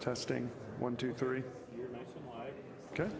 Testing, 1, 2, 3. You're nice and live. Okay.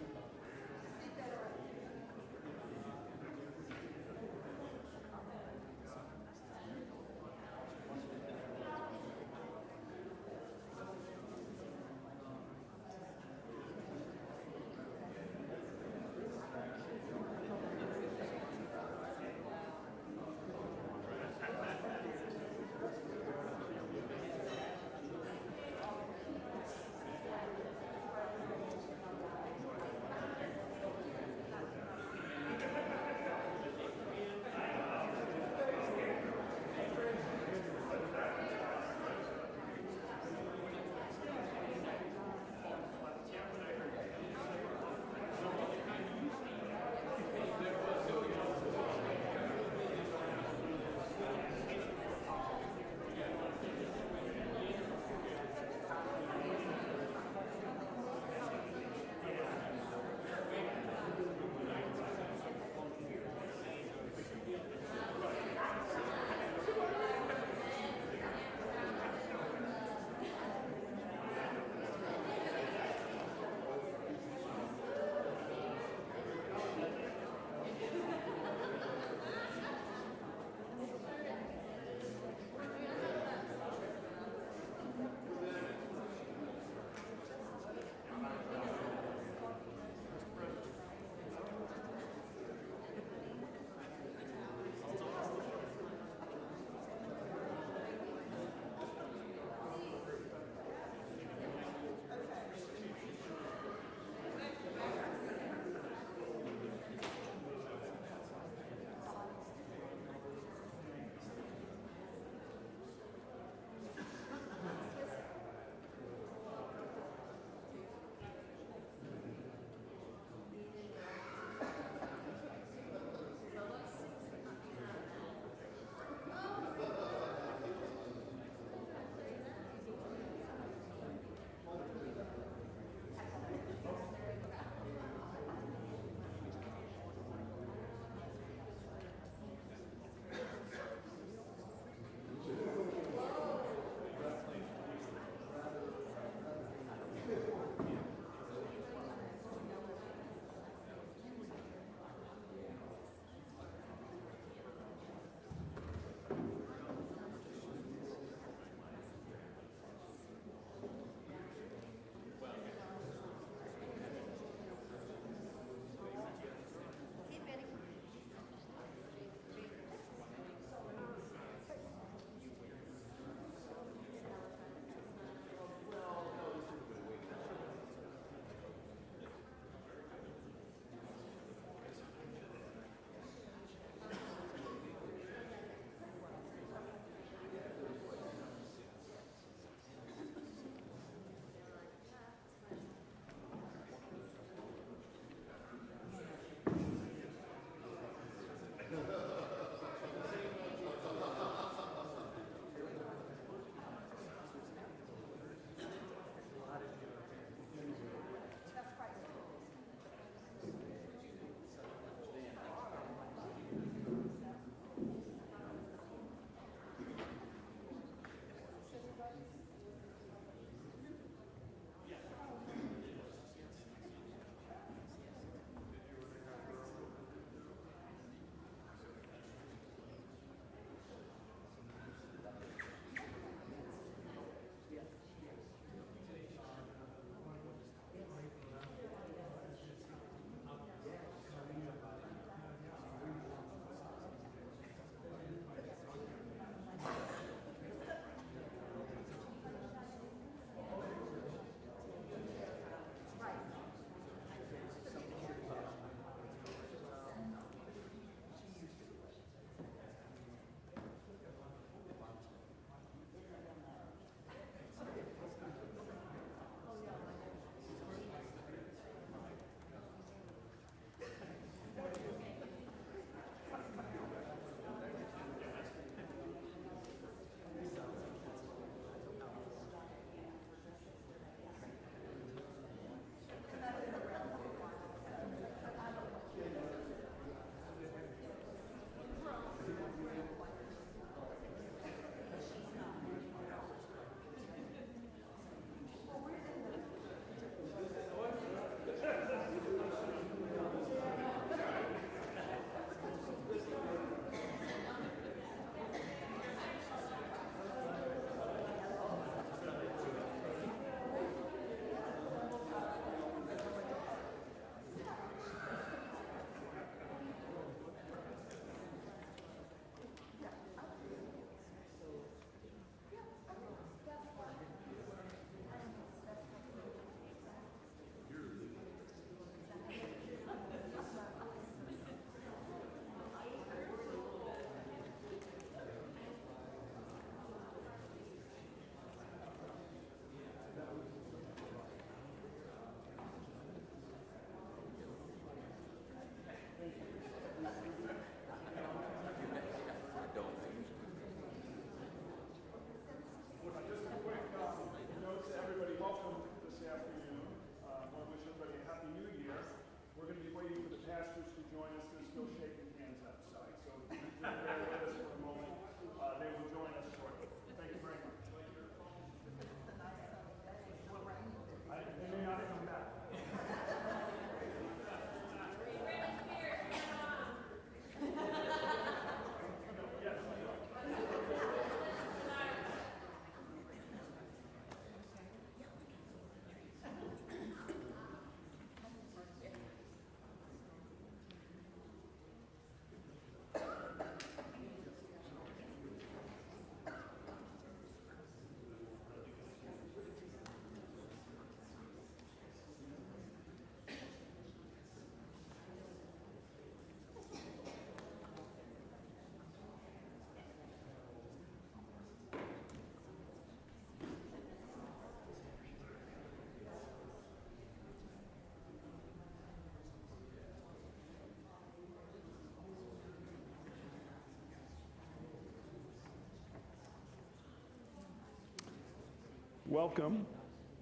welcome.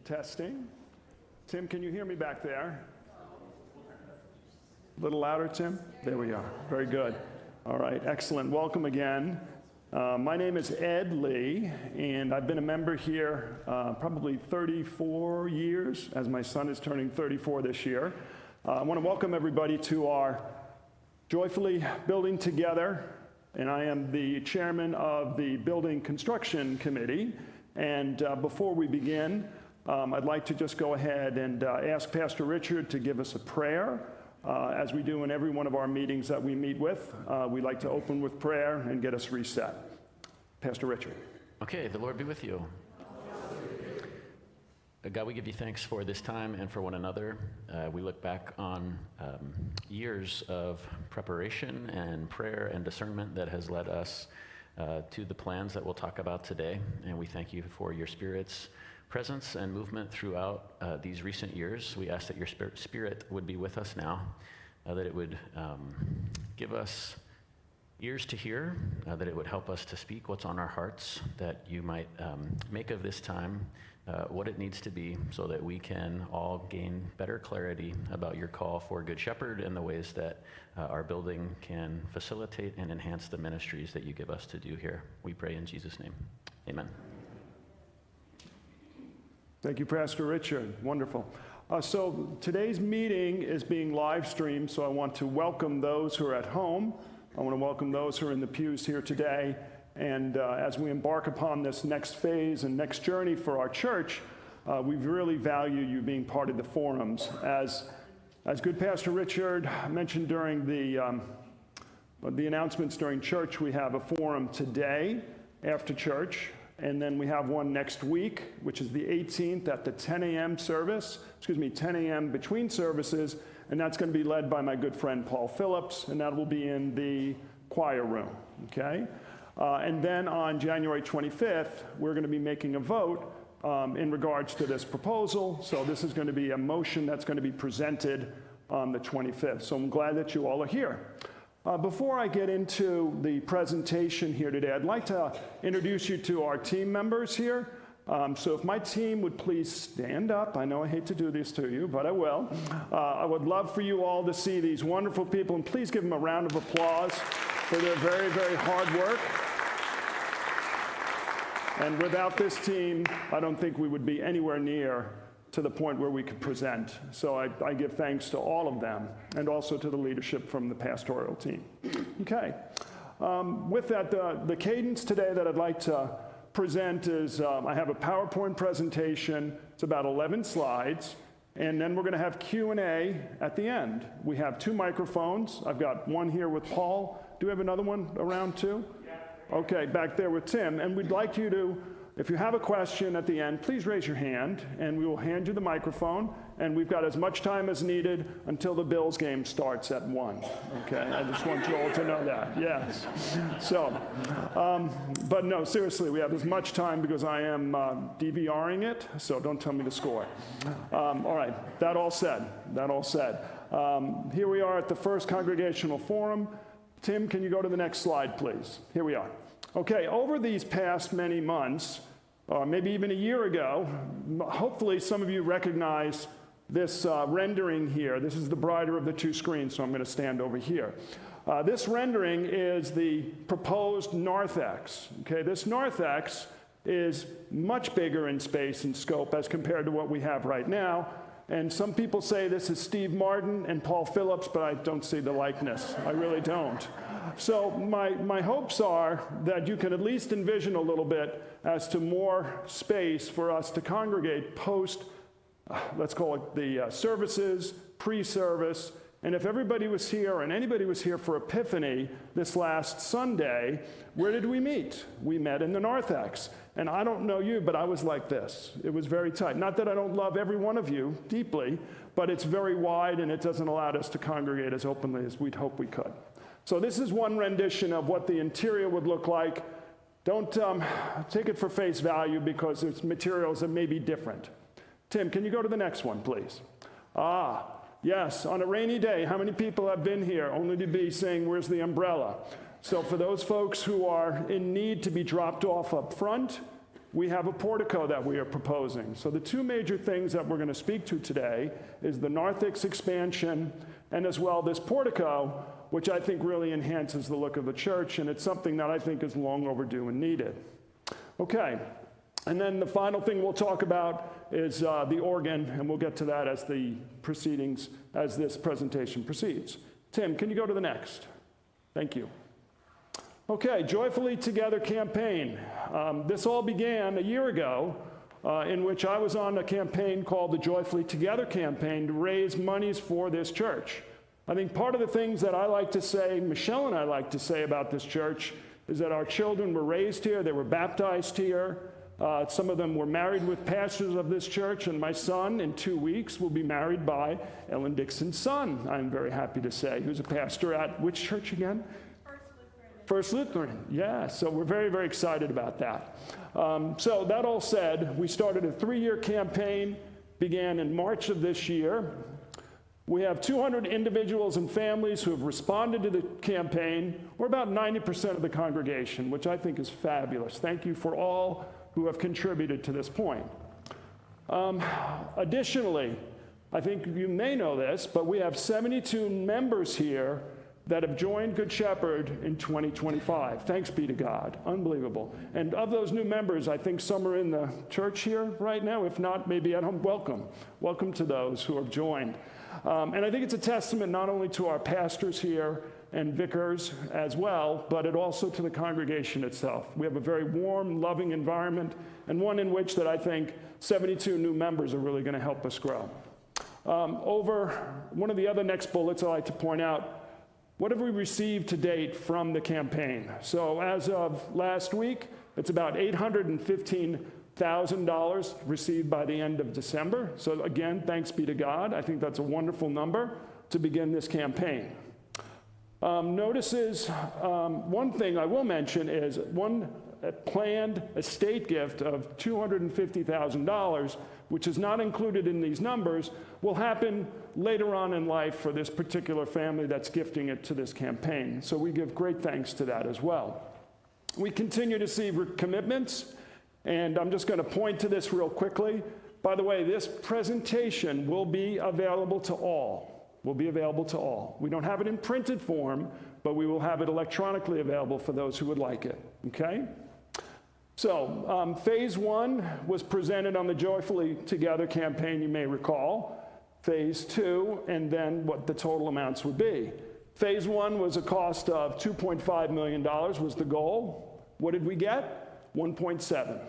Testing. Tim, can you hear me back there? A little louder, Tim? There we are. Very good. All right, excellent. Welcome again. My name is Ed Lee, and I've been a member here probably 34 years, as my son is turning 34 this year. I want to welcome everybody to our Joyfully Building Together, and I am the chairman of the Building Construction Committee. And before we begin, I'd like to just go ahead and ask Pastor Richard to give us a prayer. As we do in every one of our meetings that we meet with, we like to open with prayer and get us reset. Pastor Richard. Okay, the Lord be with you. God, we give you thanks for this time and for one another. We look back on years of preparation and prayer and discernment that has led us to the plans that we'll talk about today. And we thank you for your Spirit's presence and movement throughout these recent years. We ask that your Spirit would be with us now, that it would give us ears to hear, that it would help us to speak what's on our hearts, that you might make of this time what it needs to be so that we can all gain better clarity about your call for Good Shepherd and the ways that our building can facilitate and enhance the ministries that you give us to do here. We pray in Jesus' name. Amen. Thank you, Pastor Richard. Wonderful. So today's meeting is being live streamed, so I want to welcome those who are at home. I want to welcome those who are in the pews here today. And as we embark upon this next phase and next journey for our church, we really value you being part of the forums. As good Pastor Richard mentioned during the announcements during church, we have a forum today after church. And then we have one next week, which is the 18th at the 10 a.m. service, 10 a.m. between services, and that's going to be led by my good friend Paul Phillips, and that will be in the choir room, okay? And then on January 25th, we're going to be making a vote in regards to this proposal, so this is going to be a motion that's going to be presented on the 25th, so I'm glad that you all are here. Before I get into the presentation here today, I'd like to introduce you to our team members here. So if my team would please stand up. I know I hate to do this to you, but I will. I would love for you all to see these wonderful people, and please give them a round of applause for their very, very hard work. And without this team, I don't think we would be anywhere near to the point where we could present. So I give thanks to all of them and also to the leadership from the pastoral team. Okay. With that, the cadence today that I'd like to present is I have a PowerPoint presentation. It's about 11 slides. And then we're going to have Q&A at the end. We have 2 microphones. I've got one here with Paul. Do we have another one around too? Yeah. Okay, back there with Tim. And we'd like you to, if you have a question at the end, please raise your hand, and we will hand you the microphone, and we've got as much time as needed until the Bills game starts at 1, okay? I just want you all to know that, yes. So, but no, seriously, we have as much time because I am DVRing it, so don't tell me the score. All right, that all said. Here we are at the First Congregational Forum. Tim, can you go to the next slide, please? Here we are. Okay, over these past many months, maybe even a year ago, hopefully some of you recognize this rendering here. This is the brighter of the 2 screens, so I'm going to stand over here. This rendering is the proposed narthex. Okay, this narthex is much bigger in space and scope as compared to what we have right now. And some people say this is Steve Martin and Paul Phillips, but I don't see the likeness. I really don't. So my hopes are that you can at least envision a little bit as to more space for us to congregate post, let's call it the services, pre-service. And if everybody was here and anybody was here for Epiphany this last Sunday, where did we meet? We met in the narthex. And I don't know you, but I was like this. It was very tight. Not that I don't love every one of you deeply, but it's very wide and it doesn't allow us to congregate as openly as we'd hope we could. So this is one rendition of what the interior would look like. Don't take it for face value because there's materials that may be different. Tim, can you go to the next one, please? Yes, on a rainy day, how many people have been here only to be saying, where's the umbrella? So for those folks who are in need to be dropped off up front, we have a portico that we are proposing. So the two major things that we're going to speak to today is the narthex expansion and as well this portico, which I think really enhances the look of the church, and it's something that I think is long overdue and needed. Okay, and then the final thing we'll talk about is the organ, and we'll get to that as the proceedings, as this presentation proceeds. Tim, can you go to the next? Thank you. Okay, Joyfully Together campaign. This all began a year ago in which I was on a campaign called the Joyfully Together campaign to raise monies for this church. I think part of the things that I like to say, Michelle and I like to say about this church, is that our children were raised here, they were baptized here. Some of them were married with pastors of this church, and my son, in 2 weeks, will be married by Ellen Dixon's son, I'm very happy to say, who's a pastor at which church again? First Lutheran, yeah, so we're very, very excited about that. So that all said, we started a 3-year campaign, began in March of this year. We have 200 individuals and families who have responded to the campaign. We're about 90% of the congregation, which I think is fabulous. Thank you for all who have contributed to this point. Additionally, I think you may know this, but we have 72 members here that have joined Good Shepherd in 2025. Thanks be to God. Unbelievable. And of those new members, I think some are in the church here right now. If not, maybe at home. Welcome. Welcome to those who have joined. And I think it's a testament not only to our pastors here and vicars as well, but it also to the congregation itself. We have a very warm, loving environment, and one in which that I think 72 new members are really going to help us grow. Over one of the other next bullets I like to point out, what have we received to date from the campaign? So as of last week, it's about $815,000 received by the end of December. So again, thanks be to God. I think that's a wonderful number to begin this campaign. Notices, one thing I will mention is one planned estate gift of $250,000, which is not included in these numbers, will happen later on in life for this particular family that's gifting it to this campaign. So we give great thanks to that as well. We continue to see commitments, and I'm just going to point to this real quickly. By the way, this presentation will be available to all. Will be available to all. We don't have it in printed form, but we will have it electronically available for those who would like it, okay? So, phase 1 was presented on the Joyfully Together campaign, you may recall. Phase 2, and then what the total amounts would be. Phase 1 was a cost of $2.5 million was the goal. What did we get? 1.7.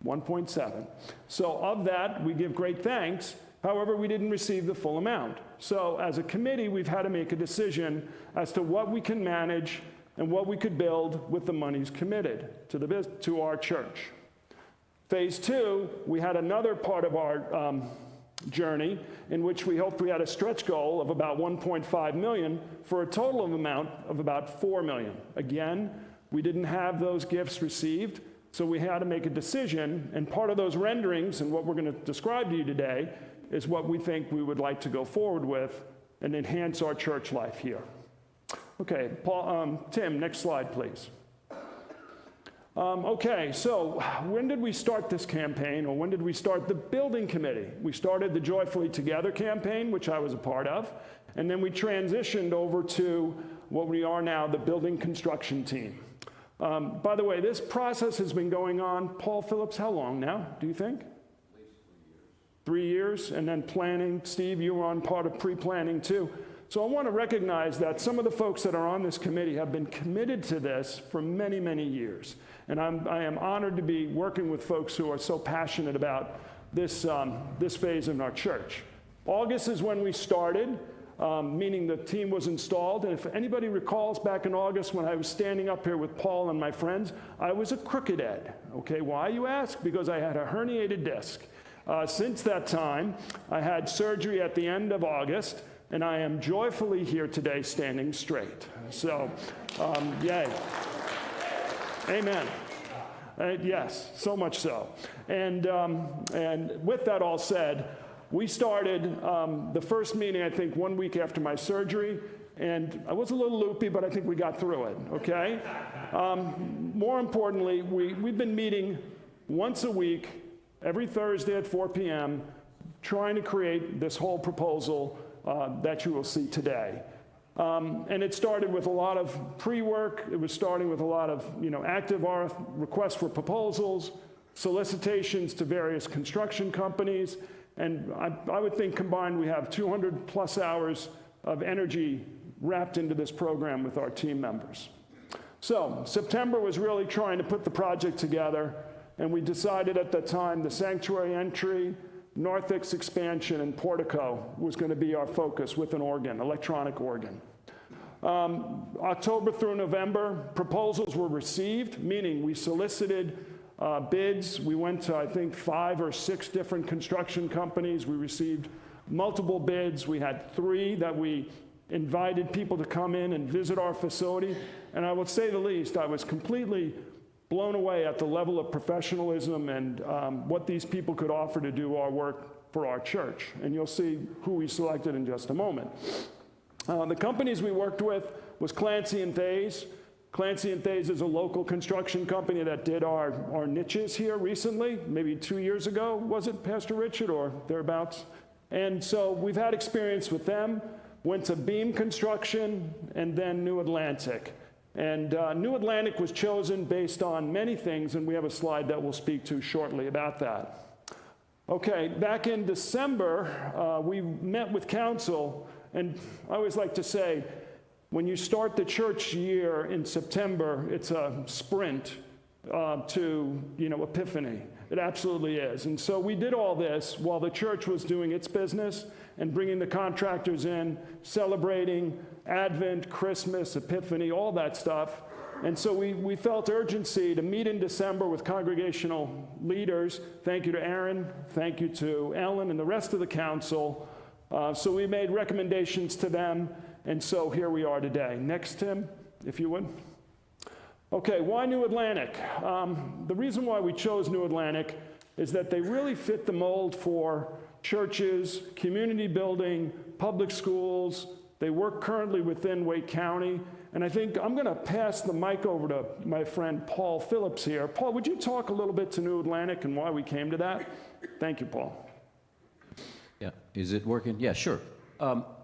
1.7. So of that, we give great thanks. However, we didn't receive the full amount. So as a committee, we've had to make a decision as to what we can manage and what we could build with the monies committed to our church. Phase 2, we had another part of our journey in which we hoped we had a stretch goal of about 1.5 million for a total of amount of about 4 million. Again, we didn't have those gifts received, so we had to make a decision, and part of those renderings and what we're going to describe to you today is what we think we would like to go forward with and enhance our church life here. Okay, Tim, next slide, please. Okay, so when did we start this campaign, or when did we start the building committee? We started the Joyfully Together campaign, which I was a part of, and then we transitioned over to what we are now, the building construction team. By the way, this process has been going on, Paul Phillips, how long now, do you think? At least 3 years. 3 years, and then planning. Steve, you were on part of pre-planning too. So I want to recognize that some of the folks that are on this committee have been committed to this for many, many years. And I am honored to be working with folks who are so passionate about this, this phase in our church. August is when we started, meaning the team was installed. And if anybody recalls back in August when I was standing up here with Paul and my friends, I was a crooked Ed. Okay, why, you ask? Because I had a herniated disc. Since that time, I had surgery at the end of August, and I am joyfully here today standing straight. So, yay. Amen. Yes, so much so. And with that all said, we started the first meeting, I think, 1 week after my surgery, and I was a little loopy, but I think we got through it, okay? More importantly, we've been meeting once a week, every Thursday at 4 p.m., trying to create this whole proposal that you will see today. And it started with a lot of pre-work. It was starting with a lot of, active requests for proposals, solicitations to various construction companies, and I would think combined we have 200 plus hours of energy wrapped into this program with our team members. So September was really trying to put the project together, and we decided at that time the sanctuary entry, narthex expansion, and portico was going to be our focus with an organ, electronic organ. October through November, proposals were received, meaning we solicited bids. We went to, I think, 5 or 6 different construction companies. We received multiple bids. We had 3 that we invited people to come in and visit our facility. And I will say the least, I was completely blown away at the level of professionalism and what these people could offer to do our work for our church. And you'll see who we selected in just a moment. The companies we worked with was Clancy & Thays. Clancy & Thays is a local construction company that did our niches here recently, maybe 2 years ago, was it, Pastor Richard, or thereabouts? And so we've had experience with them, went to Beam Construction, and then New Atlantic. And New Atlantic was chosen based on many things, and we have a slide that we'll speak to shortly about that. Okay, back in December, we met with council, and I always like to say, when you start the church year in September, it's a sprint to, Epiphany. It absolutely is. And so we did all this while the church was doing its business and bringing the contractors in, celebrating Advent, Christmas, Epiphany, all that stuff. And so we felt urgency to meet in December with congregational leaders. Thank you to Aaron, thank you to Ellen and the rest of the council. So we made recommendations to them, and so here we are today. Next, Tim, if you would. Okay, why New Atlantic? The reason why we chose New Atlantic is that they really fit the mold for churches, community building, public schools. They work currently within Wake County, and I think I'm going to pass the mic over to my friend Paul Phillips here. Paul, would you talk a little bit to New Atlantic and why we came to that? Thank you, Paul. Yeah, is it working? Yeah, sure.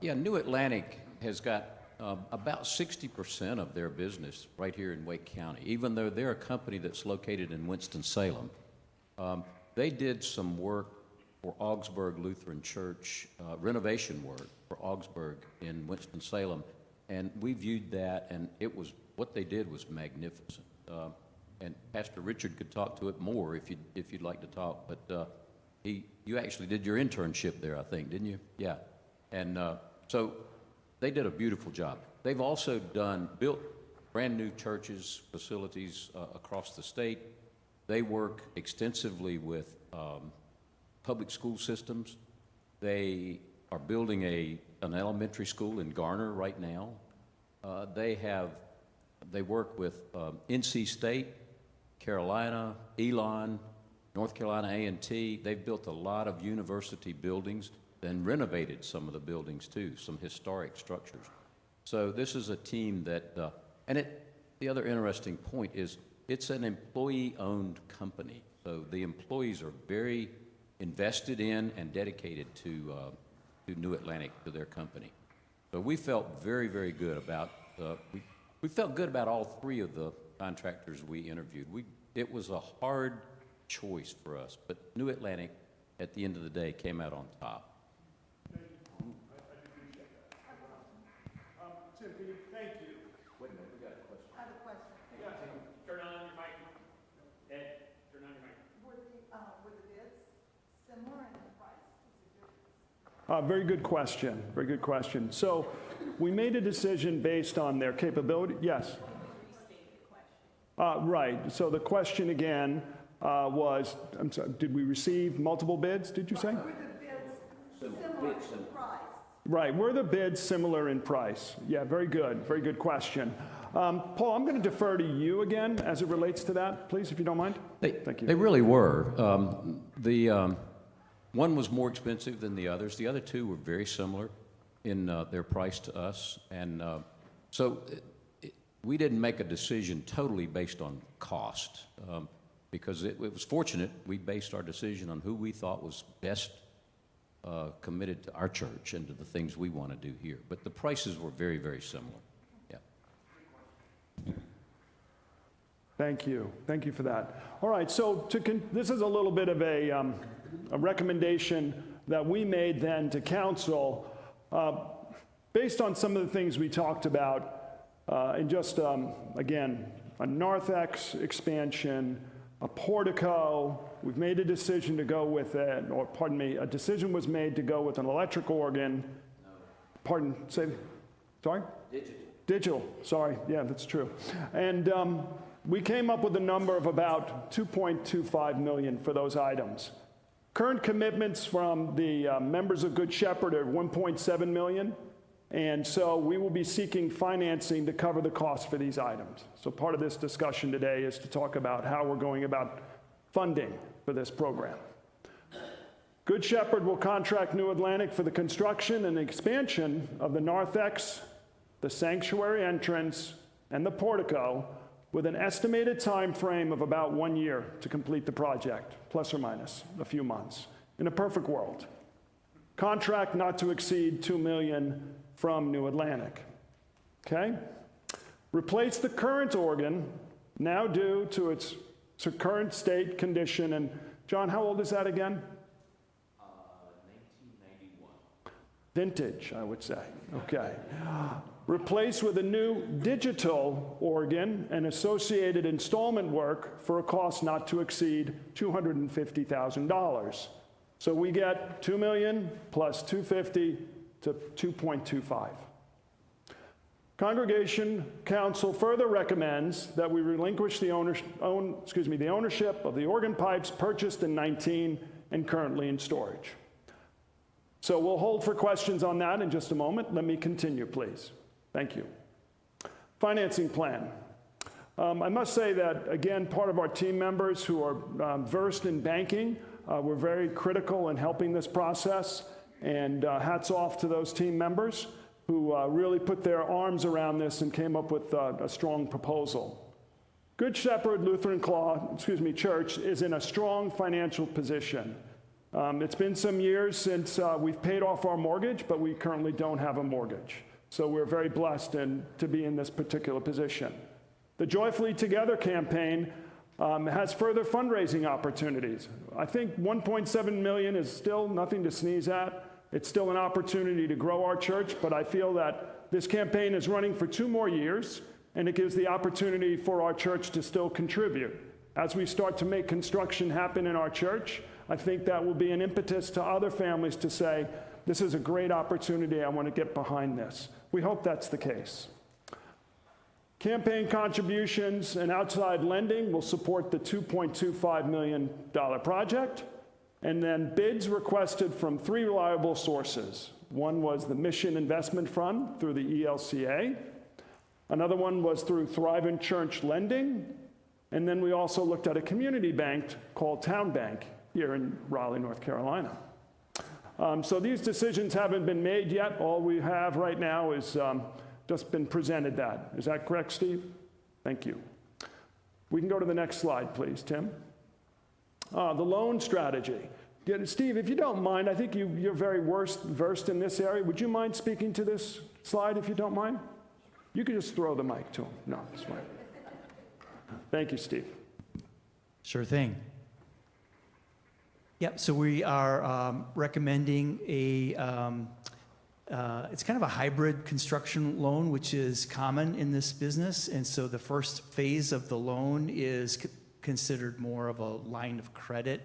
New Atlantic has got about 60% of their business right here in Wake County, even though they're a company that's located in Winston-Salem. They did some work for Augsburg Lutheran Church, renovation work for Augsburg in Winston-Salem, and we viewed that, and what they did was magnificent. And Pastor Richard could talk to it more if you'd like to talk, but you actually did your internship there, I think, didn't you? Yeah. And so they did a beautiful job. They've also built brand new churches, facilities across the state. They work extensively with public school systems. They are building an elementary school in Garner right now. They work with NC State, Carolina, Elon, North Carolina A&T. They've built a lot of university buildings and renovated some of the buildings too, some historic structures. So this is a team that, the other interesting point is it's an employee-owned company. So the employees are very invested in and dedicated to New Atlantic, to their company. So we felt very, very good about, we felt good about all 3 of the contractors we interviewed. It was a hard choice for us, but New Atlantic, at the end of the day, came out on top. Thank you. I appreciate that. Tim, can you, thank you. Wait a minute, we got a question. I have a question. Yeah. Turn on your mic. Ed, turn on your mic. Were the bids similar in price? Was it different? Very good question. Very good question. So we made a decision based on their capability. Yes. Right. So the question again was, I'm sorry, did we receive multiple bids, did you say? Were the bids similar in price? Right. Were the bids similar in price? Yeah, very good. Very good question. Paul, I'm going to defer to you again as it relates to that, please, if you don't mind. Thank you. They really were. One was more expensive than the others. The other 2 were very similar in their price to us. And so we didn't make a decision totally based on cost. because it was fortunate. We based our decision on who we thought was best committed to our church and to the things we want to do here. But the prices were very, very similar. Yeah. Thank you. Thank you for that. All right, so this is a little bit of a recommendation that we made then to council based on some of the things we talked about and just, again, a narthex expansion, a portico. We've made a decision to go with it, or pardon me, a decision was made to go with an electric organ. Pardon, sorry? Digital, sorry, yeah, that's true. And we came up with a number of about $2.25 million for those items. Current commitments from the members of Good Shepherd are $1.7 million, and so we will be seeking financing to cover the cost for these items. So part of this discussion today is to talk about how we're going about funding for this program. Good Shepherd will contract New Atlantic for the construction and expansion of the narthex, the sanctuary entrance, and the portico, with an estimated time frame of about 1 year to complete the project, plus or minus a few months, in a perfect world. Contract not to exceed $2 million from New Atlantic. Okay? Replace the current organ, now due to its current state condition. And John, how old is that again? 1991. Vintage, I would say. Okay. Replace with a new digital organ and associated installment work for a cost not to exceed $250,000. So we get $2 million plus $250,000 to $2.25. Congregation Council further recommends that we relinquish the ownership of the organ pipes purchased in 19 and currently in storage. So we'll hold for questions on that in just a moment. Let me continue, please. Thank you. Financing plan. I must say that, again, part of our team members who are versed in banking were very critical in helping this process, and hats off to those team members who really put their arms around this and came up with a strong proposal. Good Shepherd Lutheran Church is in a strong financial position. It's been some years since we've paid off our mortgage, but we currently don't have a mortgage. So we're very blessed to be in this particular position. The Joyfully Together campaign has further fundraising opportunities. I think $1.7 million is still nothing to sneeze at. It's still an opportunity to grow our church, but I feel that this campaign is running for 2 more years, and it gives the opportunity for our church to still contribute. As we start to make construction happen in our church, I think that will be an impetus to other families to say, this is a great opportunity, I want to get behind this. We hope that's the case. Campaign contributions and outside lending will support the $2.25 million project. And then bids requested from 3 reliable sources. One was the Mission Investment Fund through the ELCA. Another one was through Thrivent Church Lending. And then we also looked at a community bank called Town Bank here in Raleigh, North Carolina. So these decisions haven't been made yet. All we have right now is just been presented that. Is that correct, Steve? Thank you. We can go to the next slide, please, Tim. The loan strategy. Steve, if you don't mind, I think you're very versed in this area. Would you mind speaking to this slide, if you don't mind? You can just throw the mic to him. No, it's fine. Thank you, Steve. Sure thing. Yep, so we are recommending it's kind of a hybrid construction loan, which is common in this business. And so the first phase of the loan is considered more of a line of credit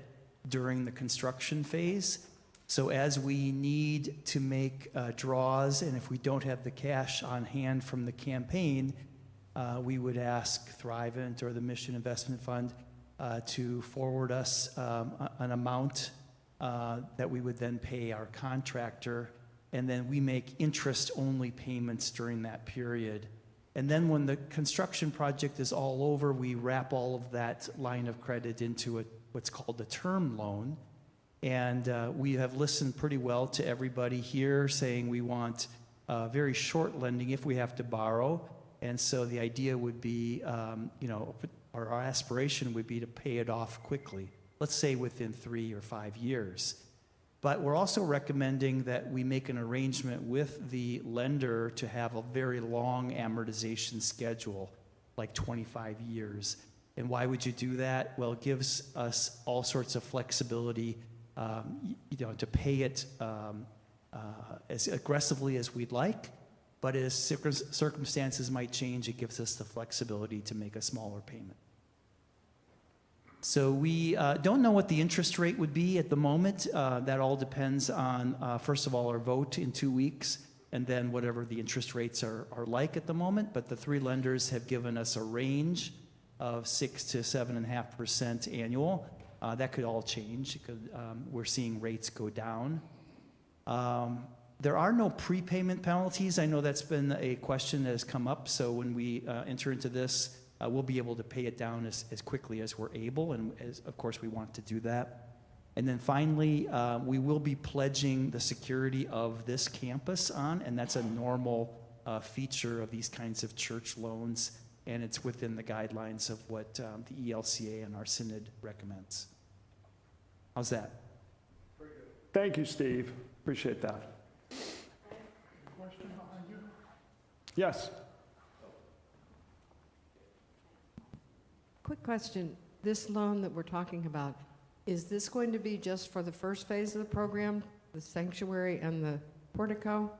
during the construction phase. So as we need to make draws, and if we don't have the cash on hand from the campaign, we would ask Thrivent or the Mission Investment Fund to forward us an amount that we would then pay our contractor, and then we make interest-only payments during that period. And then when the construction project is all over, we wrap all of that line of credit into what's called a term loan. And we have listened pretty well to everybody here saying we want very short lending if we have to borrow. And so the idea would be, or our aspiration would be to pay it off quickly, let's say within 3 or 5 years. But we're also recommending that we make an arrangement with the lender to have a very long amortization schedule, like 25 years. And why would you do that? Well, it gives us all sorts of flexibility, to pay it as aggressively as we'd like, but as circumstances might change, it gives us the flexibility to make a smaller payment. So we don't know what the interest rate would be at the moment. That all depends on, first of all, our vote in 2 weeks, and then whatever the interest rates are like at the moment. But the 3 lenders have given us a range of 6 to 7.5% annual. That could all change because we're seeing rates go down. There are no prepayment penalties. I know that's been a question that has come up. So when we enter into this, we'll be able to pay it down as quickly as we're able, and of course we want to do that. And then finally, we will be pledging the security of this campus on, and that's a normal feature of these kinds of church loans, and it's within the guidelines of what the ELCA and our synod recommends. How's that? Thank you, Steve. Appreciate that. Question behind you? Yes. Quick question. This loan that we're talking about, is this going to be just for the first phase of the program, the sanctuary and the portico?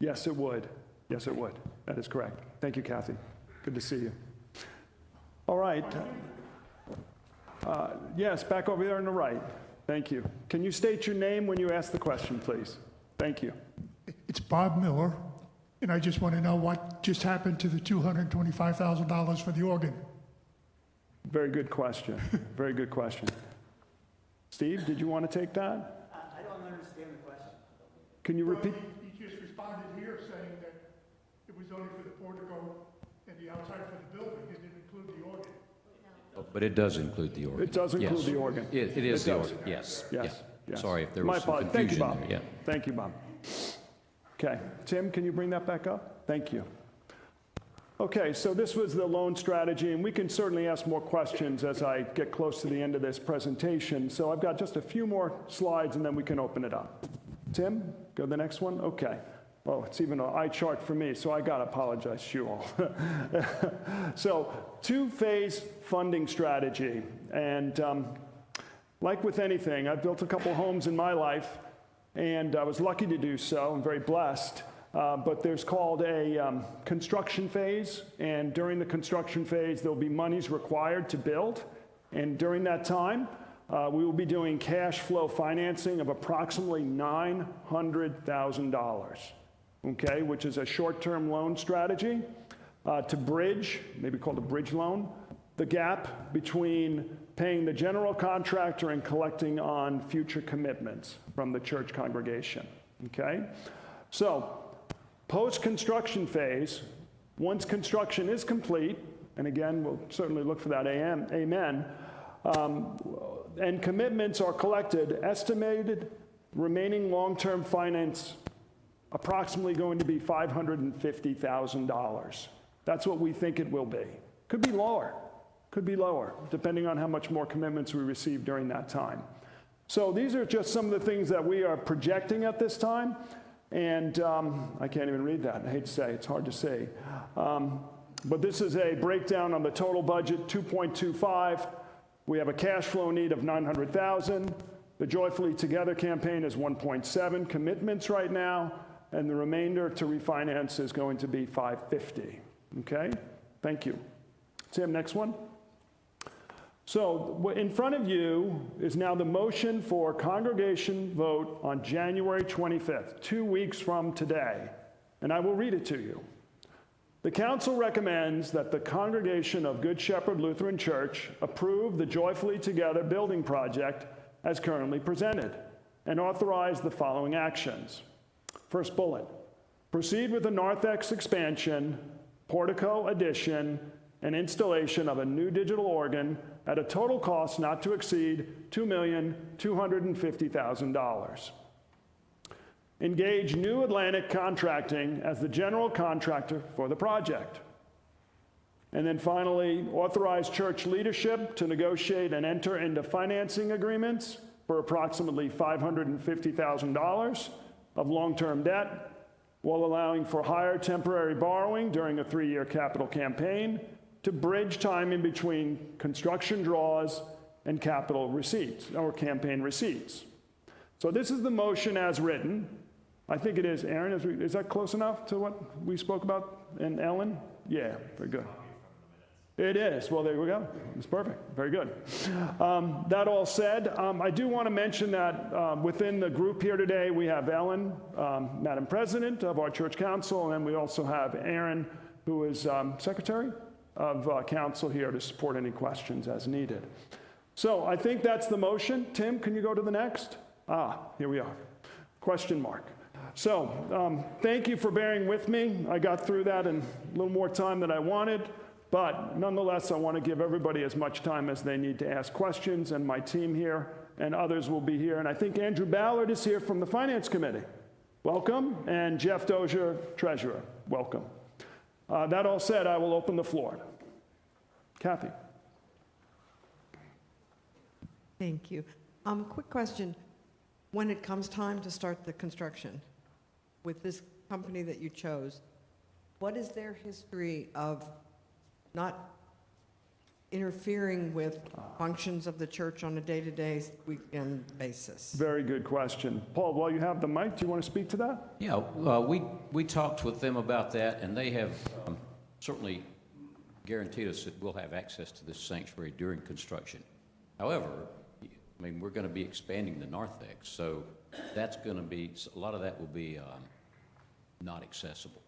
Yes, it would. Yes, it would. That is correct. Thank you, Kathy. Good to see you. All right. Yes, back over there on the right. Thank you. Can you state your name when you ask the question, please? Thank you. It's Bob Miller, and I just want to know what just happened to the $225,000 for the organ. Very good question. Very good question. Steve, did you want to take that? I don't understand the question. Can you repeat? He just responded here saying that it was only for the portico and the outside for the building. It didn't include the organ. But it does include the organ. It does include Yes. the organ. It is It the does. organ, yes. Yes. yeah. Yes. Sorry if there My was some apologies. Thank you, confusion Bob. there, yeah. Thank you, Bob. Okay. Tim, can you bring that back up? Thank you. Okay, so this was the loan strategy, and we can certainly ask more questions as I get close to the end of this presentation. So I've got just a few more slides, and then we can open it up. Tim, go to the next one. Okay. Well, it's even an eye chart for me, so I got to apologize to you all. So, 2-phase funding strategy. And like with anything, I've built a couple homes in my life, and I was lucky to do so. I'm very blessed. But there's called a construction phase, and during the construction phase, there'll be monies required to build. And during that time, we will be doing cash flow financing of approximately $900,000, okay, which is a short-term loan strategy to bridge, maybe called a bridge loan, the gap between paying the general contractor and collecting on future commitments from the church congregation, okay? So, post-construction phase, once construction is complete, and again, we'll certainly look for that amen, and commitments are collected, estimated remaining long-term finance approximately going to be $550,000. That's what we think it will be. Could be lower, depending on how much more commitments we receive during that time. So these are just some of the things that we are projecting at this time. And I can't even read that. I hate to say, it's hard to say. But this is a breakdown on the total budget, 2.25. We have a cash flow need of 900,000. The Joyfully Together campaign is 1.7 commitments right now, and the remainder to refinance is going to be 550. Okay? Thank you. Tim, next one. So in front of you is now the motion for congregation vote on January 25th, 2 weeks from today, and I will read it to you. The council recommends that the congregation of Good Shepherd Lutheran Church approve the Joyfully Together building project as currently presented and authorize the following actions. First bullet, proceed with the Narthex expansion, portico addition, and installation of a new digital organ at a total cost not to exceed $2,250,000. Engage New Atlantic Contracting as the general contractor for the project. And then finally, authorize church leadership to negotiate and enter into financing agreements for approximately $550,000 of long-term debt, while allowing for higher temporary borrowing during a 3-year capital campaign to bridge time in between construction draws and capital receipts, or campaign receipts. So this is the motion as written. I think it is. Aaron, is that close enough to what we spoke about? And Ellen? Yeah, very good. It is. Well, there we go. It's perfect. Very good. That all said, I do want to mention that within the group here today, we have Ellen, Madam President of our church council, and then we also have Aaron, who is Secretary of Council here to support any questions as needed. So I think that's the motion. Tim, can you go to the next? Here we are. Question mark. So thank you for bearing with me. I got through that in a little more time than I wanted, but nonetheless, I want to give everybody as much time as they need to ask questions, and my team here and others will be here. And I think Andrew Ballard is here from the Finance Committee. Welcome. And Jeff Dozier, Treasurer. Welcome. That all said, I will open the floor. Kathy. Thank you. Quick question. When it comes time to start the construction with this company that you chose, what is their history of not interfering with functions of the church on a day-to-day, weekend basis? Very good question. Paul, while you have the mic, do you want to speak to that? Yeah, we talked with them about that, and they have certainly guaranteed us that we'll have access to this sanctuary during construction. However, I mean, we're going to be expanding the narthex, so that's going to be, a lot of that will be not accessible.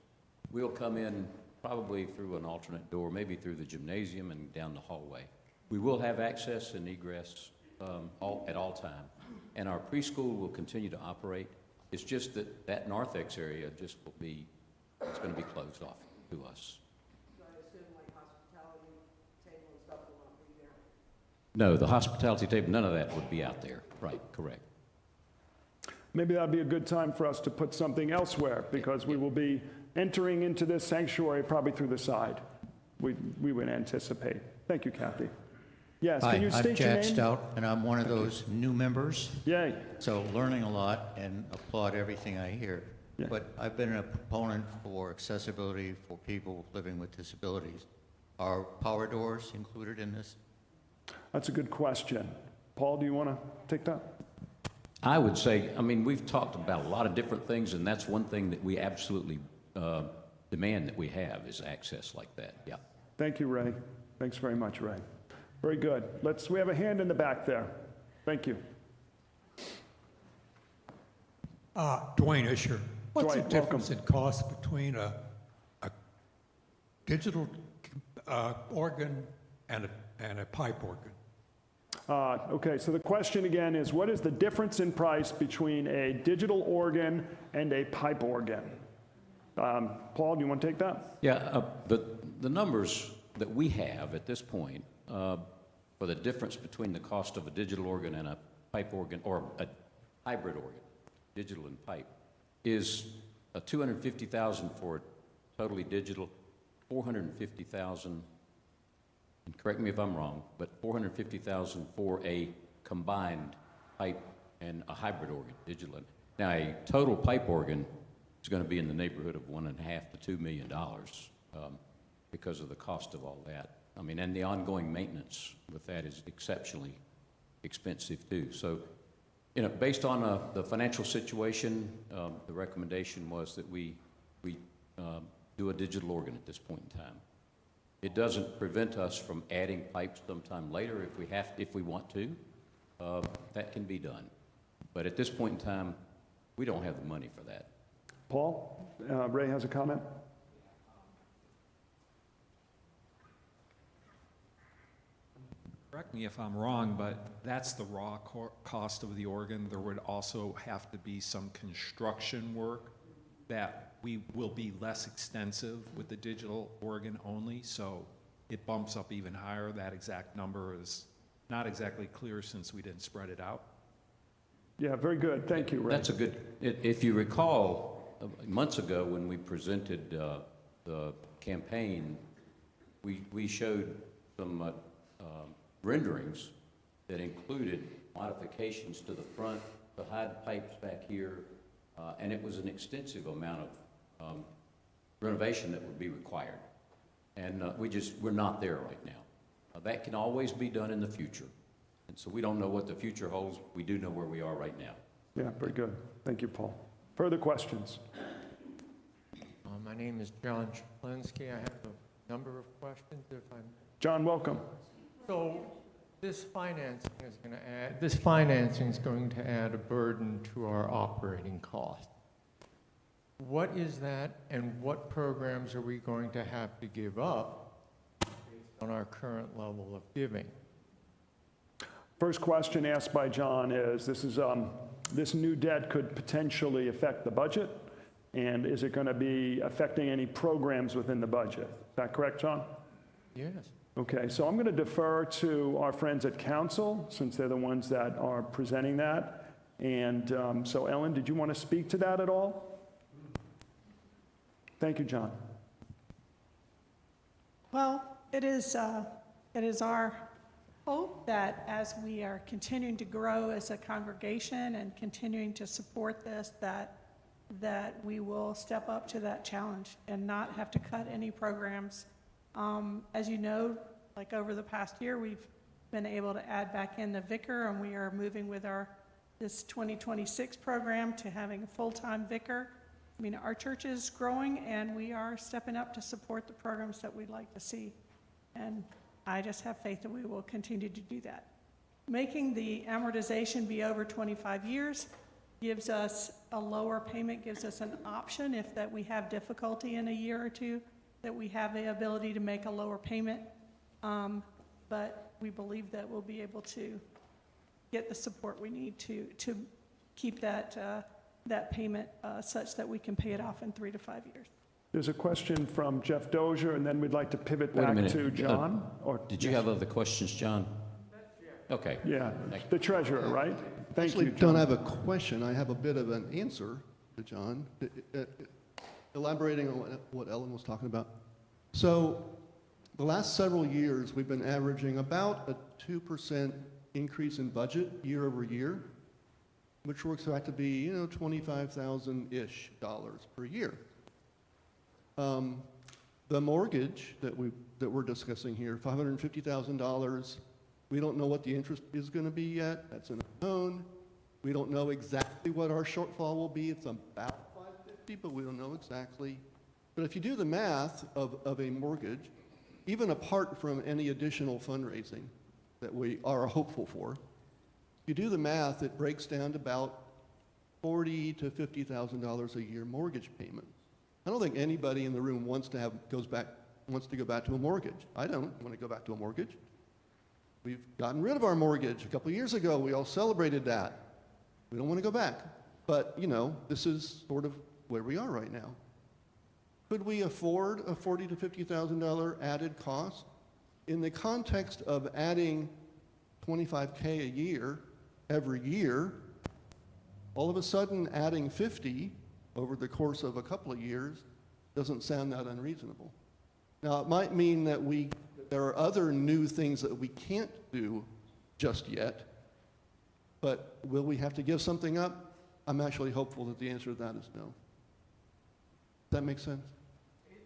We'll come in probably through an alternate door, maybe through the gymnasium and down the hallway. We will have access and egress at all time, and our preschool will continue to operate. It's just that that narthex area just will be, it's going to be closed off to us. So I assume like hospitality table and stuff will not be there. No, the hospitality table, none of that would be out there. Right, correct. Maybe that'd be a good time for us to put something elsewhere, because we will be entering into this sanctuary probably through the side, we would anticipate. Thank you, Kathy. Yes, can you state your name? I'm Jack Stout, and I'm one of those new members, Yay. so learning a lot and applaud everything I hear. Yeah. But I've been a proponent for accessibility for people living with disabilities. Are power doors included in this? That's a good question. Paul, do you want to take that? I would say, I mean, we've talked about a lot of different things, and that's one thing that we absolutely demand that we have is access like that. Yeah. Thank you, Ray. Thanks very much, Ray. Very good. We have a hand in the back there. Thank you. Dwayne Isher. What's the Dwight, difference in cost between a digital organ and a pipe organ? Okay, so the question again is, what is the difference in price between a digital organ and a pipe organ? Paul, do you want to take that? Yeah, the numbers that we have at this point for the difference between the cost of a digital organ and a pipe organ, or a hybrid organ, digital and pipe, is $250,000 for totally digital, $450,000, and correct me if I'm wrong, but $450,000 for a combined pipe and a hybrid organ, digital. Now, a total pipe organ is going to be in the neighborhood of $1.5 to $2 million because of the cost of all that. I mean, and the ongoing maintenance with that is exceptionally expensive too. So, you know, based on the financial situation, the recommendation was that we do a digital organ at this point in time. It doesn't prevent us from adding pipes sometime later if we want to. That can be done. But at this point in time, we don't have the money for that. Paul, Ray has a comment. Correct me if I'm wrong, but that's the raw cost of the organ. There would also have to be some construction work that will be less extensive with the digital organ only, so it bumps up even higher. That exact number is not exactly clear since we didn't spread it out. Yeah, very good. Thank you, Ray. That's a good, if you recall, months ago when we presented the campaign, we showed some renderings that included modifications to the front, the hide pipes back here, and it was an extensive amount of renovation that would be required. And we're not there right now. That can always be done in the future. And so we don't know what the future holds. We do know where we are right now. Yeah, very good. Thank you, Paul. Further questions? My name is John Chaplinsky. I have a number of questions, if I'm... John, welcome. So this financing is going to add a burden to our operating costs. What is that, and what programs are we going to have to give up based on our current level of giving? First question asked by John is, this new debt could potentially affect the budget, and is it going to be affecting any programs within the budget? Is that correct, John? Yes. Okay, so I'm going to defer to our friends at council, since they're the ones that are presenting that. And so Ellen, did you want to speak to that at all? Thank you, John. Well, it is our hope that as we are continuing to grow as a congregation and continuing to support this, that we will step up to that challenge and not have to cut any programs. As you know, like over the past year, we've been able to add back in the vicar, and we are moving with this 2026 program to having a full-time vicar. I mean, our church is growing, and we are stepping up to support the programs that we'd like to see. And I just have faith that we will continue to do that. Making the amortization be over 25 years gives us a lower payment, gives us an option if that we have difficulty in a year or two, that we have the ability to make a lower payment. But we believe that we'll be able to get the support we need to keep that payment such that we can pay it off in 3 to 5 years. There's a question from Jeff Dozier, and then we'd like to pivot Wait a back minute. to John. Did you have other questions, John? Okay. Yeah, the treasurer, right? Thank Actually, you, don't John. have a question. I have a bit of an answer to John, elaborating on what Ellen was talking about. So the last several years, we've been averaging about a 2% increase in budget year over year, which works out to be, $25,000-ish per year. The mortgage that we're discussing here, $550,000, we don't know what the interest is going to be yet. That's an unknown. We don't know exactly what our shortfall will be. It's about $550,000, but we don't know exactly. But if you do the math of a mortgage, even apart from any additional fundraising that we are hopeful for, if you do the math, it breaks down to about $40,000 to $50,000 a year mortgage payment. I don't think anybody in the room wants to go back to a mortgage. I don't want to go back to a mortgage. We've gotten rid of our mortgage a couple of years ago. We all celebrated that. We don't want to go back. But, this is sort of where we are right now. Could we afford a $40,000 to $50,000 added cost? In the context of adding $25K a year every year, all of a sudden adding 50 over the course of a couple of years doesn't sound that unreasonable. Now, it might mean that there are other new things that we can't do just yet, but will we have to give something up? I'm actually hopeful that the answer to that is no. Does that make sense? Again,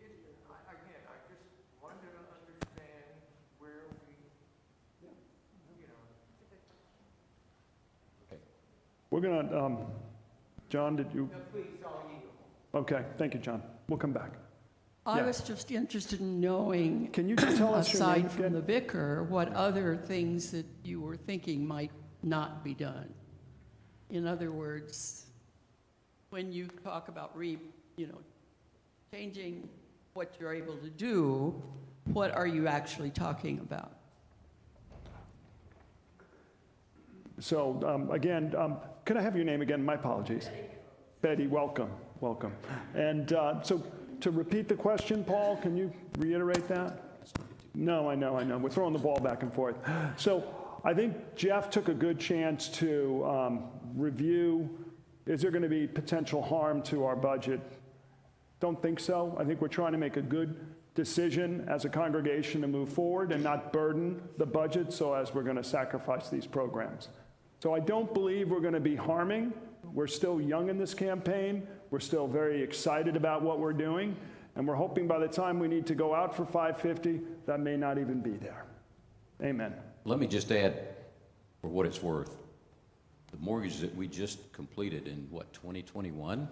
I just wanted to understand where We're going to, John, did you? No, please, I'll yield. Okay, thank you, John. We'll come back. I Yeah. was just interested in knowing, Can you just tell us your name aside from again? the vicar, what other things that you were thinking might not be done? In other words, when you talk about changing what you're able to do, what are you actually talking about? So again, could I have your name again? My apologies. Betty, welcome. And so to repeat the question, Paul, can you reiterate that? No, I know. We're throwing the ball back and forth. So I think Jeff took a good chance to review, is there going to be potential harm to our budget? Don't think so. I think we're trying to make a good decision as a congregation to move forward and not burden the budget so as we're going to sacrifice these programs. So I don't believe we're going to be harming. We're still young in this campaign. We're still very excited about what we're doing. And we're hoping by the time we need to go out for 550, that may not even be there. Amen. Let me just add, for what it's worth, the mortgage that we just completed in, 2021,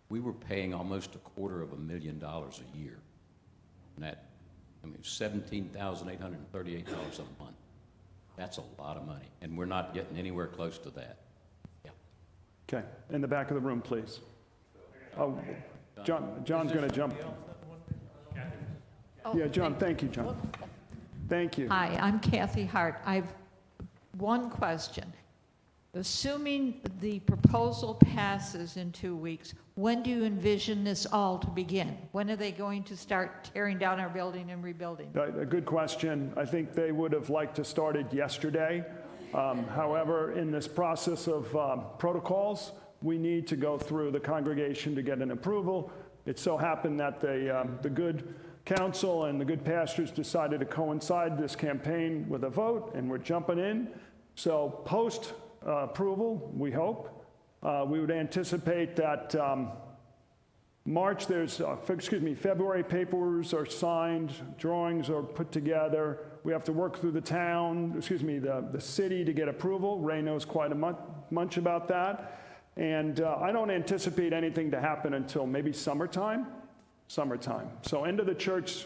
we were paying almost $250,000 a year. And that, $17,838 a month. That's a lot of money, and we're not getting anywhere close to that. Yeah. Okay, in the back of the room, please. Oh, John's going to jump. Yeah, John, thank you, John. Thank you. Hi, I'm Kathy Hart. I've one question. Assuming the proposal passes in 2 weeks, when do you envision this all to begin? When are they going to start tearing down our building and rebuilding? A good question. I think they would have liked to start it yesterday. However, in this process of protocols, we need to go through the congregation to get an approval. It so happened that the good council and the good pastors decided to coincide this campaign with a vote, and we're jumping in. So post approval, we hope. We would anticipate that February papers are signed, drawings are put together. We have to work through the city to get approval. Ray knows quite much about that. And I don't anticipate anything to happen until maybe summertime. So end of the church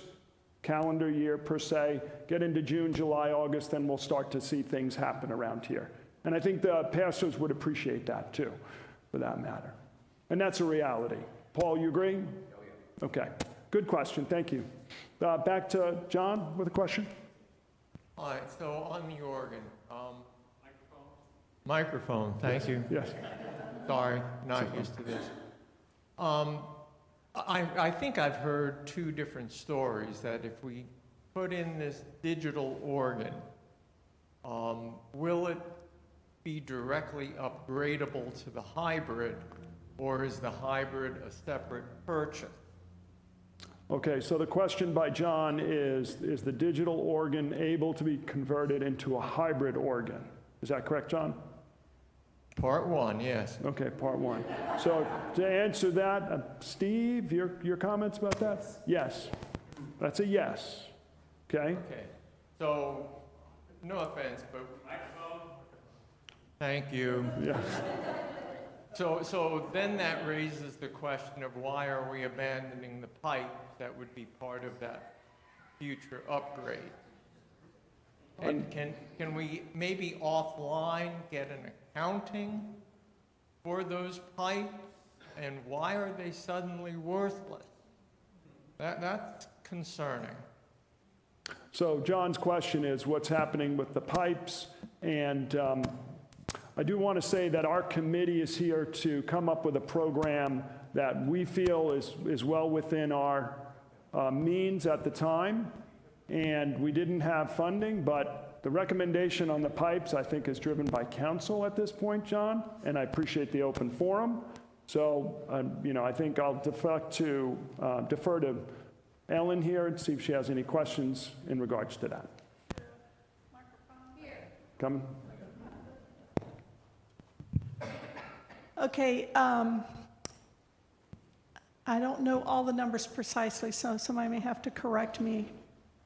calendar year per se, get into June, July, August, then we'll start to see things happen around here. And I think the pastors would appreciate that too, for that matter. And that's a reality. Paul, you agree? Oh, yeah. Okay, good question, thank you. Back to John with a question. All right, so on the organ, microphone, thank you. Yes. Sorry, not used to this. I think I've heard two different stories, that if we put in this digital organ, will it be directly upgradable to the hybrid, or is the hybrid a separate purchase? Okay, so the question by John is the digital organ able to be converted into a hybrid organ? Is that correct, John? Part one, yes. Okay, part one. So to answer that, Steve, your comments about that? Yes. That's a yes. Okay? Okay, so, no offense, but... Thank you. Yeah. So then that raises the question of why are we abandoning the pipe that would be part of that future upgrade? And can we maybe offline get an accounting for those pipes? And why are they suddenly worthless? That's concerning. So John's question is what's happening with the pipes, and I do want to say that our committee is here to come up with a program that we feel is well within our means at the time, and we didn't have funding, but the recommendation on the pipes, I think, is driven by council at this point, John, and I appreciate the open forum. So, I think I'll defer to Ellen here and see if she has any questions in regards to that. Coming. Okay, I don't know all the numbers precisely, so somebody may have to correct me.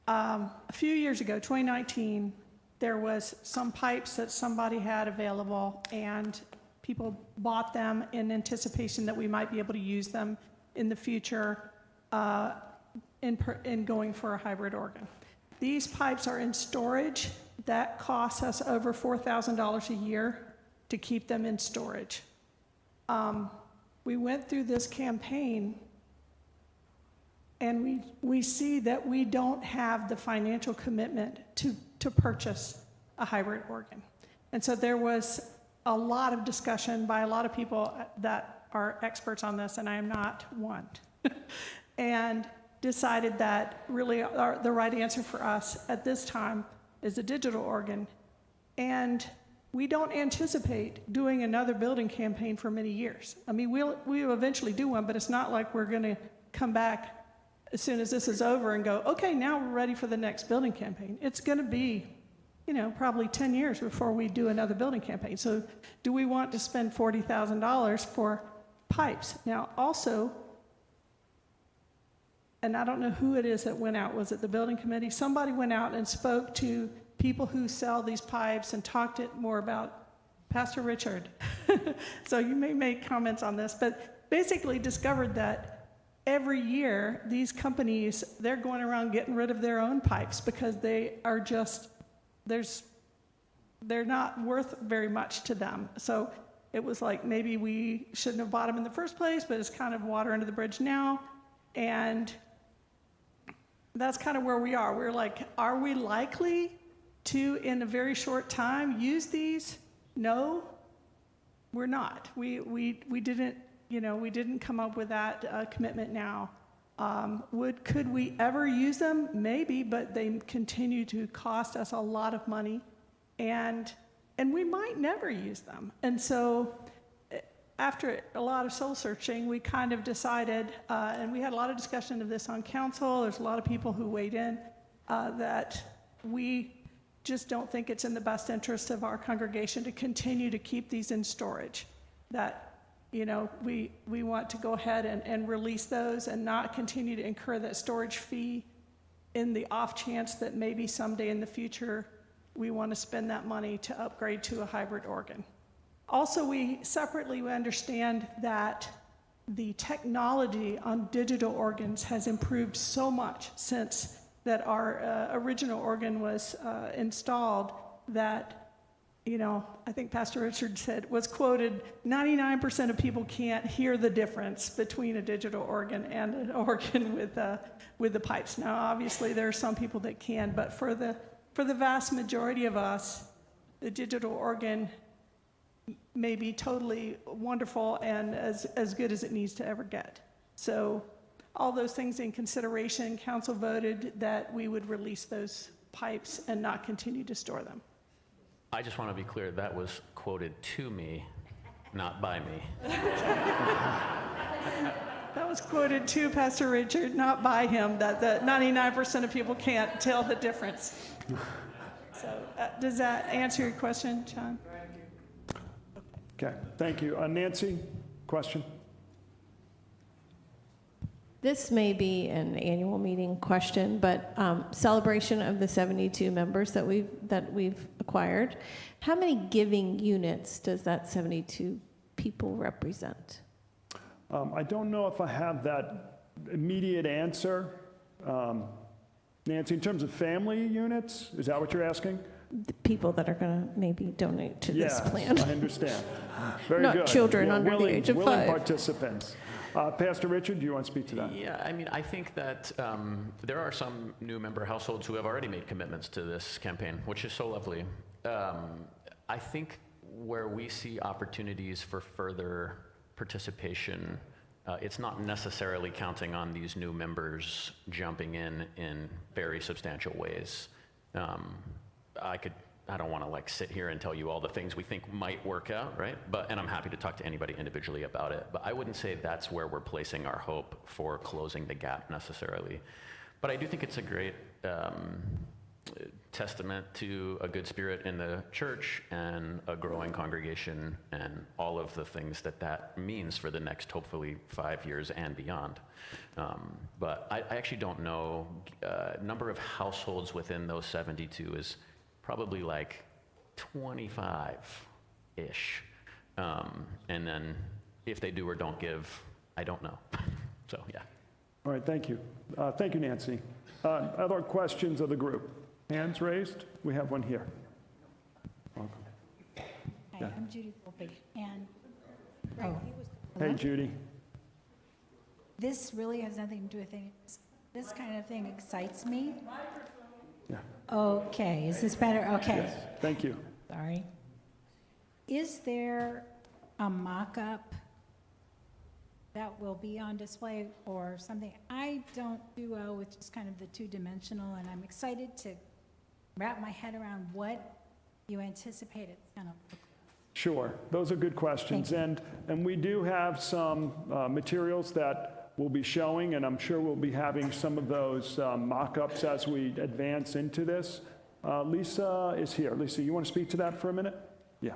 A few years ago, 2019, there was some pipes that somebody had available, and people bought them in anticipation that we might be able to use them in the future in going for a hybrid organ. These pipes are in storage. That costs us over $4,000 a year to keep them in storage. We went through this campaign, and we see that we don't have the financial commitment to purchase a hybrid organ. And so there was a lot of discussion by a lot of people that are experts on this, and I am not one, and decided that really the right answer for us at this time is a digital organ. And we don't anticipate doing another building campaign for many years. I mean, we'll eventually do one, but it's not like we're going to come back as soon as this is over and go, okay, now we're ready for the next building campaign. It's going to be, probably 10 years before we do another building campaign. So do we want to spend $40,000 for pipes? Now, also, and I don't know who it is that went out. Was it the building committee? Somebody went out and spoke to people who sell these pipes and talked it more about Pastor Richard. So you may make comments on this, but basically discovered that every year these companies, they're going around getting rid of their own pipes because they are just, they're not worth very much to them. So it was like maybe we shouldn't have bought them in the first place, but it's kind of water under the bridge now. And that's kind of where we are. We're like, are we likely to, in a very short time, use these? No, we're not. We didn't, we didn't come up with that commitment now. Could we ever use them? Maybe, but they continue to cost us a lot of money, and we might never use them. And so after a lot of soul searching, we kind of decided, and we had a lot of discussion of this on council, there's a lot of people who weighed in, that we just don't think it's in the best interest of our congregation to continue to keep these in storage. That, we want to go ahead and release those and not continue to incur that storage fee in the off chance that maybe someday in the future we want to spend that money to upgrade to a hybrid organ. Also, we understand that the technology on digital organs has improved so much since that our original organ was installed that, I think Pastor Richard was quoted, 99% of people can't hear the difference between a digital organ and an organ with the pipes. Now, obviously, there are some people that can, but for the vast majority of us, the digital organ may be totally wonderful and as good as it needs to ever get. So all those things in consideration, council voted that we would release those pipes and not continue to store them. I just want to be clear, that was quoted to me, not by me. That was quoted to Pastor Richard, not by him, that 99% of people can't tell the difference. So does that answer your question, John? Okay, thank you. Nancy, question? This may be an annual meeting question, but celebration of the 72 members that we've acquired. How many giving units does that 72 people represent? I don't know if I have that immediate answer. Nancy, in terms of family units, is that what you're asking? The people that are going to maybe donate to this plan. Yes, I understand. Very Not good. children under the age of 5. Willing participants. Pastor Richard, do you want to speak to that? Yeah, I think that there are some new member households who have already made commitments to this campaign, which is so lovely. I think where we see opportunities for further participation, it's not necessarily counting on these new members jumping in very substantial ways. I don't want to sit here and tell you all the things we think might work out, right? And I'm happy to talk to anybody individually about it, but I wouldn't say that's where we're placing our hope for closing the gap necessarily. But I do think it's a great testament to a good spirit in the church and a growing congregation and all of the things that means for the next, hopefully, 5 years and beyond. But I actually don't know. Number of households within those 72 is probably 25-ish. And then if they do or don't give, I don't know. So, yeah. All right, thank you. Thank you, Nancy. Other questions of the group? Hands raised? We have one here. Welcome. Hi, Yeah. I'm Judy Volpe, and Hey, Judy. this really has nothing to do with things. This kind of thing excites me. Yeah. Okay, is this better? Okay. Yes, thank you. Sorry. Is there a mock-up that will be on display or something? I don't do well with just kind of the two-dimensional, and I'm excited to wrap my head around what you anticipate it's going to look like. Sure, those are good questions. And we do have some materials that we'll be showing, and I'm sure we'll be having some of those mock-ups as we advance into this. Lisa is here. Lisa, you want to speak to that for a minute? Yeah.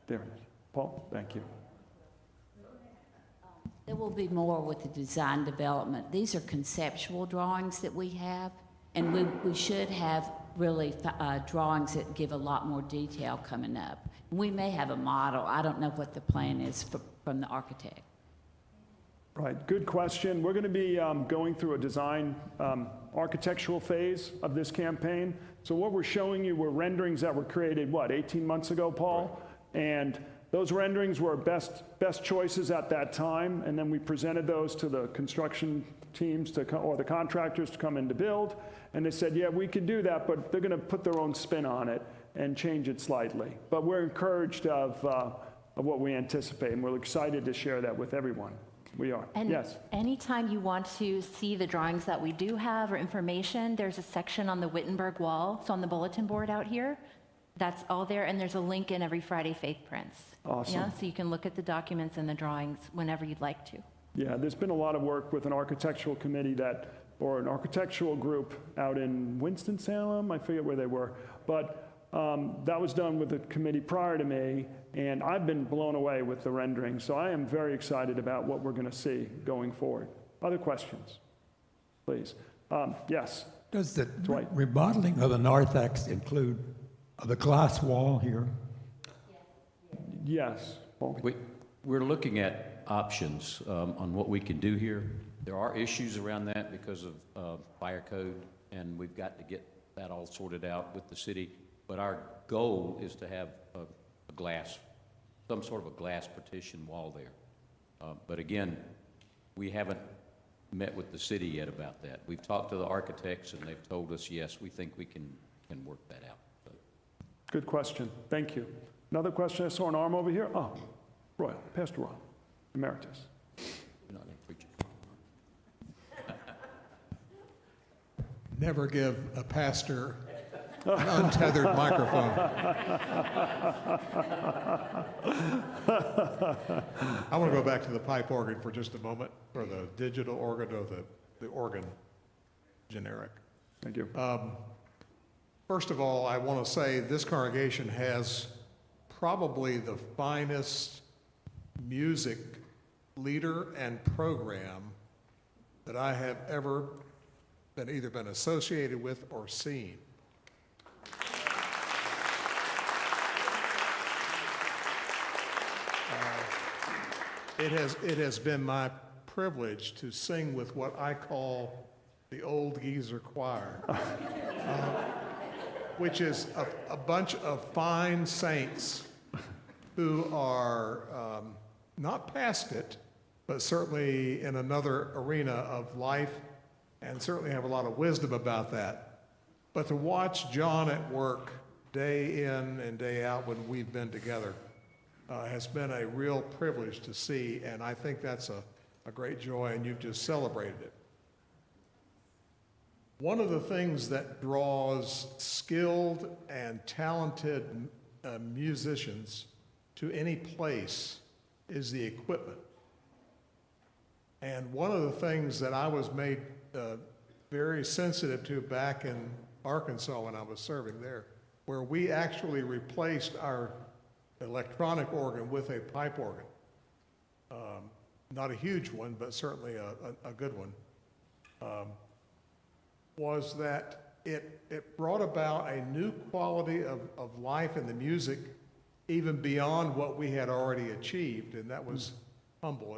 There it is. Paul, thank you. There will be more with the design development. These are conceptual drawings that we have, and we should have really drawings that give a lot more detail coming up. We may have a model. I don't know what the plan is from the architect. Right, good question. We're going to be going through a design architectural phase of this campaign. So what we're showing you were renderings that were created, 18 months ago, Paul? Right. And those renderings were best choices at that time, and then we presented those to the construction teams or the contractors to come in to build, and they said, yeah, we could do that, but they're going to put their own spin on it and change it slightly. But we're encouraged of what we anticipate, and we're excited to share that with everyone. We are. And yes. Anytime you want to see the drawings that we do have or information, there's a section on the Wittenberg wall, so on the bulletin board out here. That's all there, and there's a link in every Friday Faith Prints. Awesome. Yeah, so you can look at the documents and the drawings whenever you'd like to. Yeah, there's been a lot of work with an architectural committee or an architectural group out in Winston-Salem, I forget where they were, but that was done with a committee prior to me, and I've been blown away with the rendering, so I am very excited about what we're going to see going forward. Other questions, please? Yes. Does the remodeling of the narthex include the glass wall here? Yes. We're looking at options on what we can do here. There are issues around that because of fire code, and we've got to get that all sorted out with the city. But our goal is to have a glass, some sort of a glass partition wall there. But again, we haven't met with the city yet about that. We've talked to the architects, and they've told us, yes, we think we can work that out. So. Good question. Thank you. Another question. I saw an arm over here. Oh, Royal, Pastor Royal, Emeritus. You're not a preacher. Never give a pastor an untethered microphone. I want to go back to the pipe organ for just a moment, or the digital organ, or the organ generic. Thank you. First of all, I want to say this congregation has probably the finest music leader and program that I have ever either been associated with or seen. It has been my privilege to sing with what I call the Old Geezer Choir, which is a bunch of fine saints who are not past it, but certainly in another arena of life, and certainly have a lot of wisdom about that. But to watch John at work day in and day out when we've been together has been a real privilege to see, and I think that's a great joy, and you've just celebrated it. One of the things that draws skilled and talented musicians to any place is the equipment. And one of the things that I was made very sensitive to back in Arkansas when I was serving there, where we actually replaced our electronic organ with a pipe organ. Not a huge one, but certainly a good one. Was that it brought about a new quality of life in the music, even beyond what we had already achieved, and that was humble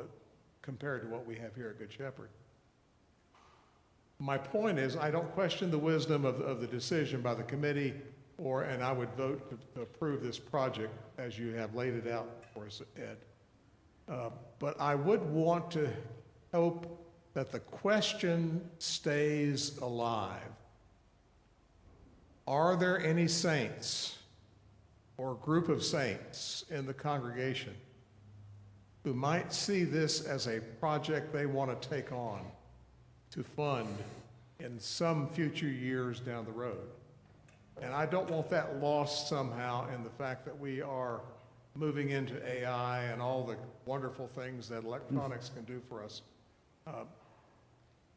compared to what we have here at Good Shepherd. My point is, I don't question the wisdom of the decision by the committee, and I would vote to approve this project as you have laid it out for us, Ed. But I would want to hope that the question stays alive. Are there any saints or group of saints in the congregation who might see this as a project they want to take on to fund in some future years down the road? And I don't want that lost somehow in the fact that we are moving into AI and all the wonderful things that electronics can do for us.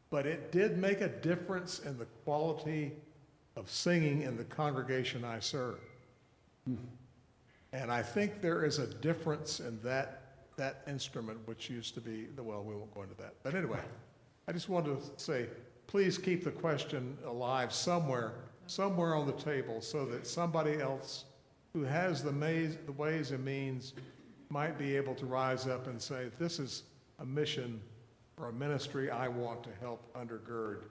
But it did make a difference in the quality of singing in the congregation I serve. And I think there is a difference in that instrument, which used to be, well, we won't go into that. But anyway, I just wanted to say, please keep the question alive somewhere on the table, so that somebody else who has the ways and means might be able to rise up and say, this is a mission or a ministry I want to help undergird.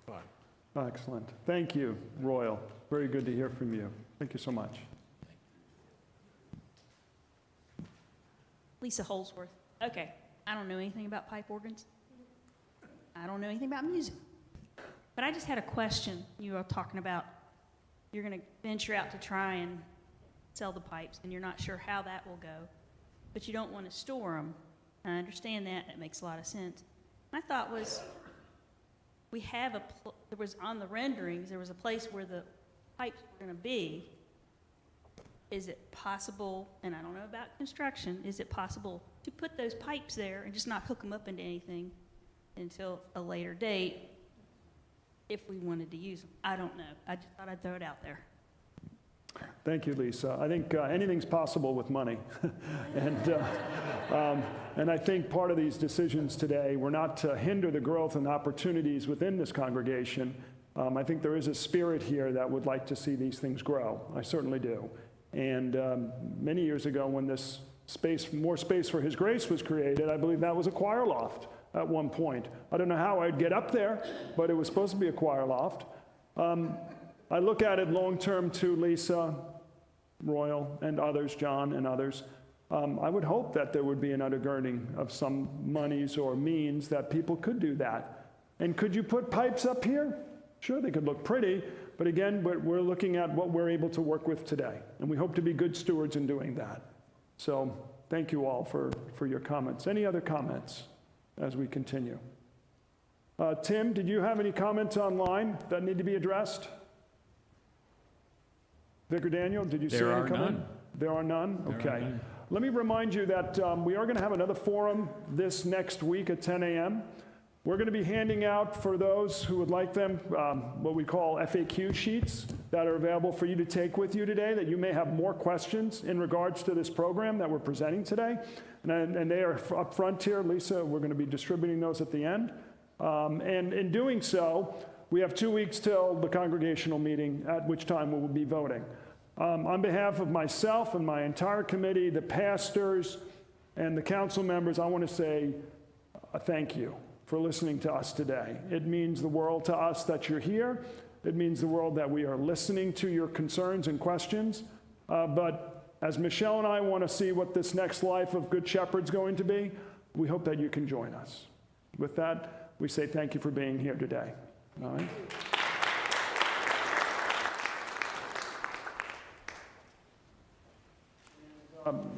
Fine. Excellent. Thank you, Royal. Very good to hear from you. Thank you so much. Lisa Holsworth. Okay, I don't know anything about pipe organs. I don't know anything about music. But I just had a question. You were talking about you're going to venture out to try and sell the pipes, and you're not sure how that will go, but you don't want to store them. I understand that. It makes a lot of sense. My thought was, we have there was on the renderings, there was a place where the pipes were going to be. Is it possible, and I don't know about construction, is it possible to put those pipes there and just not hook them up into anything until a later date if we wanted to use them? I don't know. I just thought I'd throw it out there. Thank you, Lisa. I think anything's possible with money. And I think part of these decisions today were not to hinder the growth and opportunities within this congregation. I think there is a spirit here that would like to see these things grow. I certainly do. And many years ago, when this more space for His Grace was created, I believe that was a choir loft at one point. I don't know how I'd get up there, but it was supposed to be a choir loft. I look at it long-term too, Lisa, Royal, and others, John and others. I would hope that there would be an undergirding of some monies or means that people could do that. And could you put pipes up here? Sure, they could look pretty, but again, we're looking at what we're able to work with today, and we hope to be good stewards in doing that. So thank you all for your comments. Any other comments as we continue? Tim, did you have any comments online that need to be addressed? Vicar Daniel, did you see any comment? There are none? Okay. Let me remind you that we are going to have another forum this next week at 10 a.m. We're going to be handing out, for those who would like them, what we call FAQ sheets that are available for you to take with you today, that you may have more questions in regards to this program that we're presenting today. And they are up front here. Lisa, we're going to be distributing those at the end. And in doing so, we have 2 weeks till the congregational meeting, at which time we will be voting. On behalf of myself and my entire committee, the pastors, and the council members, I want to say thank you for listening to us today. It means the world to us that you're here. It means the world that we are listening to your concerns and questions. But as Michelle and I want to see what this next life of Good Shepherd's going to be, we hope that you can join us. With that, we say thank you for being here today. All right?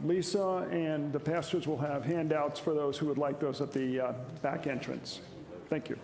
Lisa and the pastors will have handouts for those who would like those at the back entrance. Thank you.